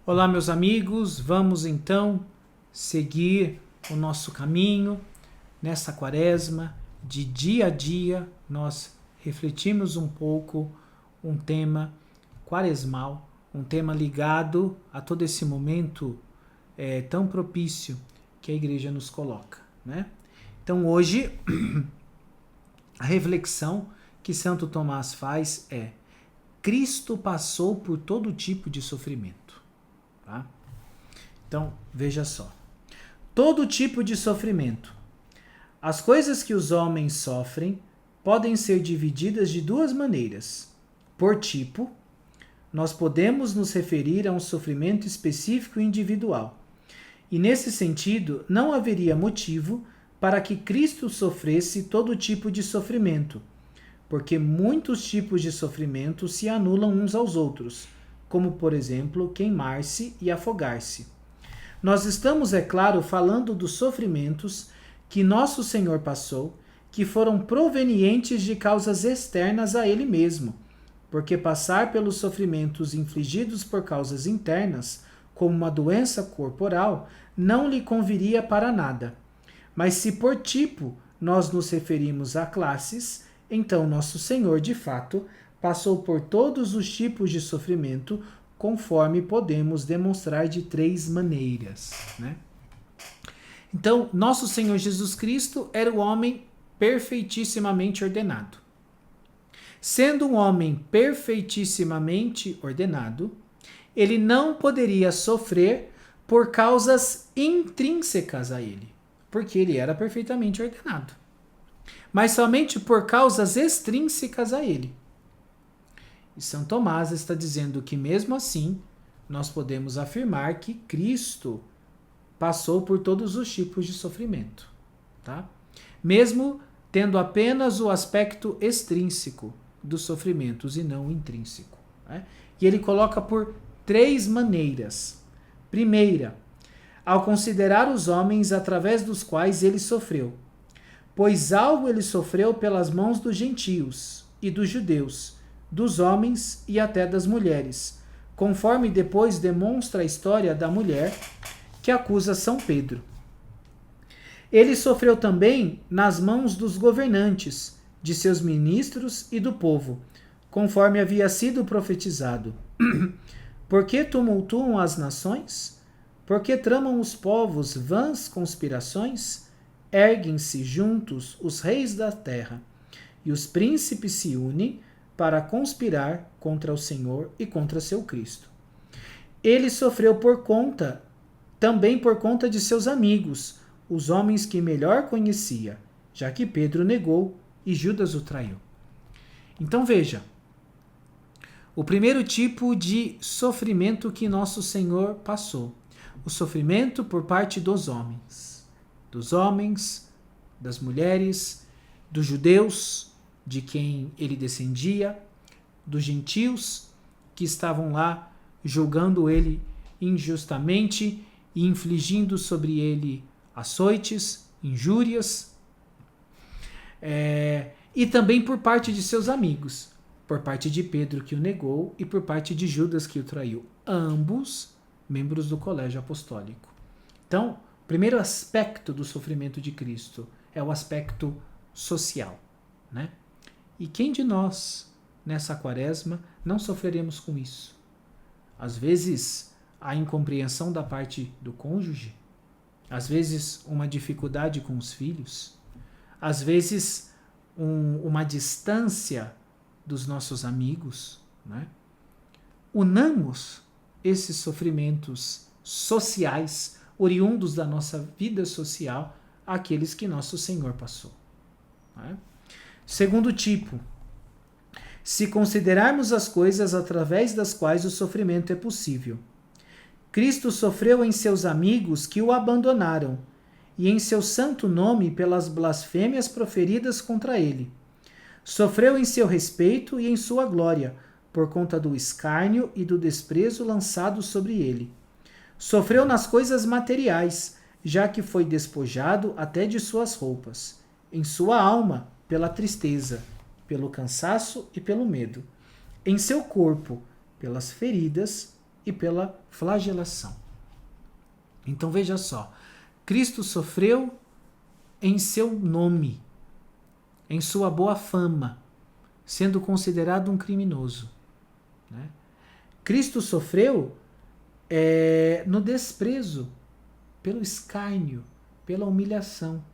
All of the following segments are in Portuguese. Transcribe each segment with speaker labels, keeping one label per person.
Speaker 1: Olá, meus amigos, vamos então seguir o nosso caminho nessa quaresma. De dia a dia, nós refletimos um pouco um tema quaresmal, um tema ligado a todo esse momento tão propício que a igreja nos coloca, né? Então, hoje, a reflexão que Santo Tomás faz é: Cristo passou por todo tipo de sofrimento. Tá? Então, veja só. Todo tipo de sofrimento. As coisas que os homens sofrem podem ser divididas de duas maneiras. Por tipo, nós podemos nos referir a um sofrimento específico e individual. E nesse sentido, não haveria motivo para que Cristo sofresse todo tipo de sofrimento, porque muitos tipos de sofrimento se anulam uns aos outros, como, por exemplo, queimar-se e afogar-se. Nós estamos, é claro, falando dos sofrimentos que nosso Senhor passou, que foram provenientes de causas externas a Ele mesmo, porque passar pelos sofrimentos infligidos por causas internas, como uma doença corporal, não lhe conviria para nada. Mas se por tipo nós nos referimos a classes, então nosso Senhor, de fato, passou por todos os tipos de sofrimento, conforme podemos demonstrar de três maneiras, né? Então, nosso Senhor Jesus Cristo era o homem perfeitissimamente ordenado. Sendo um homem perfeitissimamente ordenado, ele não poderia sofrer por causas intrínsecas a ele, porque ele era perfeitamente ordenado, mas somente por causas extrínsecas a ele. E São Tomás está dizendo que, mesmo assim, nós podemos afirmar que Cristo passou por todos os tipos de sofrimento, tá? Mesmo tendo apenas o aspecto extrínseco dos sofrimentos e não o intrínseco, né? E ele coloca por três maneiras. Primeira, ao considerar os homens através dos quais ele sofreu, pois algo ele sofreu pelas mãos dos gentios e dos judeus, dos homens e até das mulheres, conforme depois demonstra a história da mulher que acusa São Pedro. Ele sofreu também nas mãos dos governantes, de seus ministros e do povo, conforme havia sido profetizado. Por que tumultuam as nações? Por que tramam os povos vãs conspirações? Erguem-se juntos os reis da terra, e os príncipes se unem para conspirar contra o Senhor e contra seu Cristo. Ele sofreu também por conta de seus amigos, os homens que melhor conhecia, já que Pedro negou e Judas o traiu. Então veja, o primeiro tipo de sofrimento que nosso Senhor passou, o sofrimento por parte dos homens, das mulheres, dos judeus, de quem ele descendia, dos gentios que estavam lá julgando ele injustamente e infligindo sobre ele açoites, injúrias, e também por parte de seus amigos, por parte de Pedro, que o negou, e por parte de Judas, que o traiu, ambos membros do colégio apostólico. Então, o primeiro aspecto do sofrimento de Cristo é o aspecto social, né? E quem de nós, nessa quaresma, não sofreremos com isso? Às vezes, a incompreensão da parte do cônjuge, às vezes, uma dificuldade com os filhos, às vezes, uma distância dos nossos amigos, né? Unamos esses sofrimentos sociais, oriundos da nossa vida social, àqueles que nosso Senhor passou, né? Segundo tipo, se considerarmos as coisas através das quais o sofrimento é possível. Cristo sofreu em seus amigos que o abandonaram, e em seu santo nome pelas blasfêmias proferidas contra ele. Sofreu em seu respeito e em sua glória, por conta do escárnio e do desprezo lançados sobre ele. Sofreu nas coisas materiais, já que foi despojado até de suas roupas. Em sua alma, pela tristeza, pelo cansaço e pelo medo. Em seu corpo, pelas feridas e pela flagelação. Então veja só, Cristo sofreu em seu nome, em sua boa fama, sendo considerado um criminoso, né? Cristo sofreu no desprezo, pelo escárnio, pela humilhação.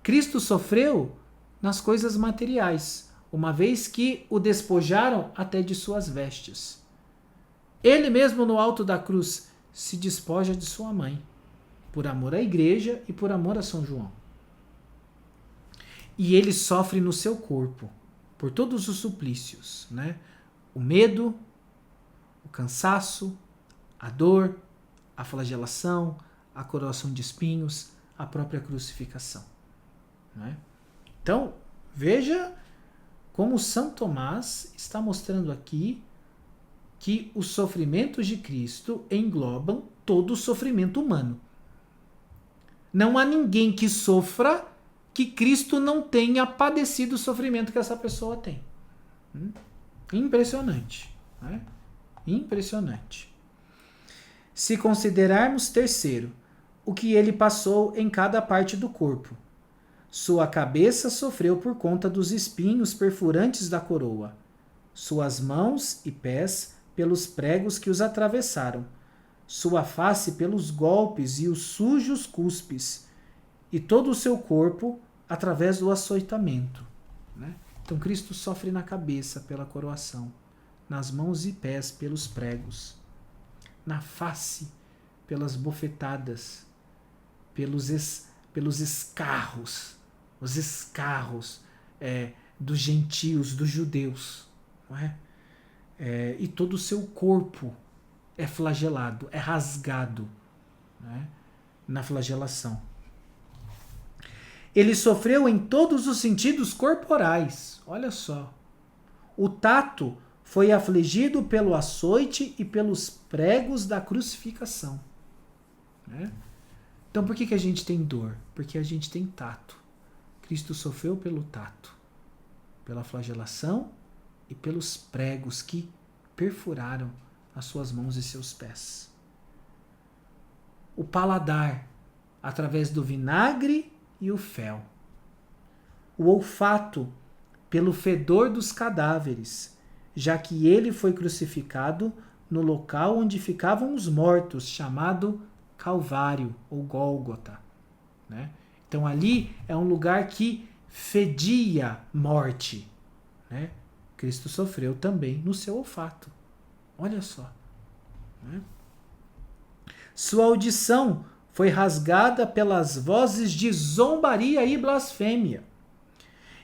Speaker 1: Cristo sofreu nas coisas materiais, uma vez que o despojaram até de suas vestes. Ele mesmo no alto da cruz se despoja de sua mãe, por amor à igreja e por amor a São João. E ele sofre no seu corpo, por todos os suplícios, né? O medo, o cansaço, a dor, a flagelação, a coroação de espinhos, a própria crucificação, né? Então, veja como São Tomás está mostrando aqui que os sofrimentos de Cristo englobam todo o sofrimento humano. Não há ninguém que sofra que Cristo não tenha padecido o sofrimento que essa pessoa tem. Impressionante, né? Impressionante. Se considerarmos, terceiro, o que ele passou em cada parte do corpo. Sua cabeça sofreu por conta dos espinhos perfurantes da coroa, suas mãos e pés pelos pregos que os atravessaram, sua face pelos golpes e os sujos cuspes, e todo o seu corpo através do açoitamento, né? Então Cristo sofre na cabeça pela coroação, nas mãos e pés pelos pregos, na face pelas bofetadas, pelos escarros, os escarros dos gentios, dos judeus, não é? E todo o seu corpo é flagelado, é rasgado, né, na flagelação. Ele sofreu em todos os sentidos corporais. Olha só. O tato foi afligido pelo açoite e pelos pregos da crucificação, né? Então por que a gente tem dor? Porque a gente tem tato. Cristo sofreu pelo tato, pela flagelação e pelos pregos que perfuraram as suas mãos e seus pés. O paladar, através do vinagre e o fel. O olfato, pelo fedor dos cadáveres, já que ele foi crucificado no local onde ficavam os mortos, chamado Calvário ou Gólgota, né? Então ali é um lugar que fedia morte, né? Cristo sofreu também no seu olfato. Olha só, né? Sua audição foi rasgada pelas vozes de zombaria e blasfêmia.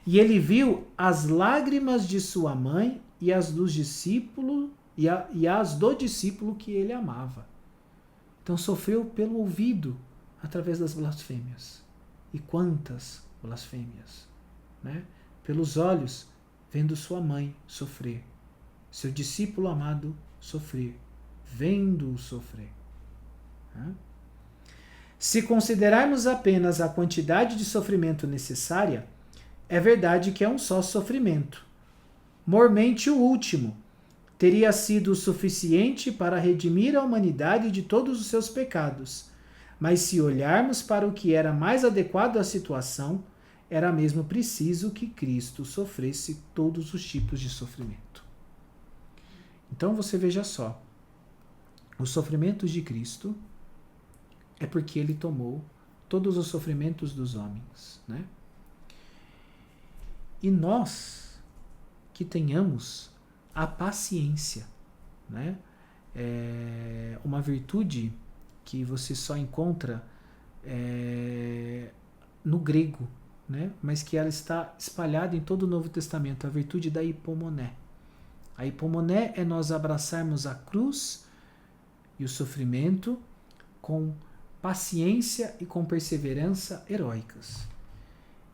Speaker 1: E ele viu as lágrimas de sua mãe e as dos discípulos e as do discípulo que ele amava. Então sofreu pelo ouvido através das blasfêmias. E quantas blasfêmias, né? Pelos olhos, vendo sua mãe sofrer, seu discípulo amado sofrer, vendo-o sofrer, né? Se considerarmos apenas a quantidade de sofrimento necessária, é verdade que é um só sofrimento. Mormente o último teria sido o suficiente para redimir a humanidade de todos os seus pecados, mas se olharmos para o que era mais adequado à situação, era mesmo preciso que Cristo sofresse todos os tipos de sofrimento. Então você veja só, os sofrimentos de Cristo é porque ele tomou todos os sofrimentos dos homens, né? E nós que tenhamos a paciência, né? É uma virtude que você só encontra no grego, né? Mas que ela está espalhada em todo o Novo Testamento, a virtude da hipomoné. A hipomoné é nós abraçarmos a cruz e o sofrimento com paciência e com perseverança heróicas.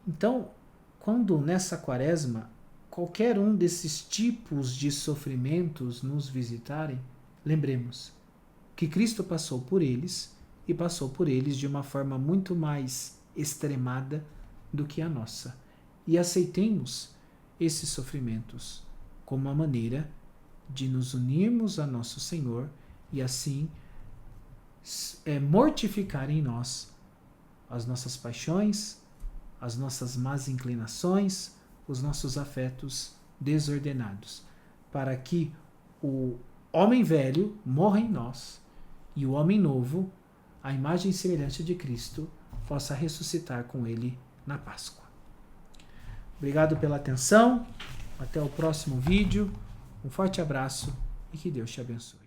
Speaker 1: Então, quando nessa quaresma qualquer um desses tipos de sofrimentos nos visitarem, lembremos que Cristo passou por eles e passou por eles de uma forma muito mais extremada do que a nossa. E aceitemos esses sofrimentos como uma maneira de nos unirmos a nosso Senhor e assim mortificar em nós as nossas paixões, as nossas más inclinações, os nossos afetos desordenados, para que o homem velho morra em nós e o homem novo, a imagem e semelhança de Cristo, possa ressuscitar com ele na Páscoa. Obrigado pela atenção, até o próximo vídeo, um forte abraço e que Deus te abençoe.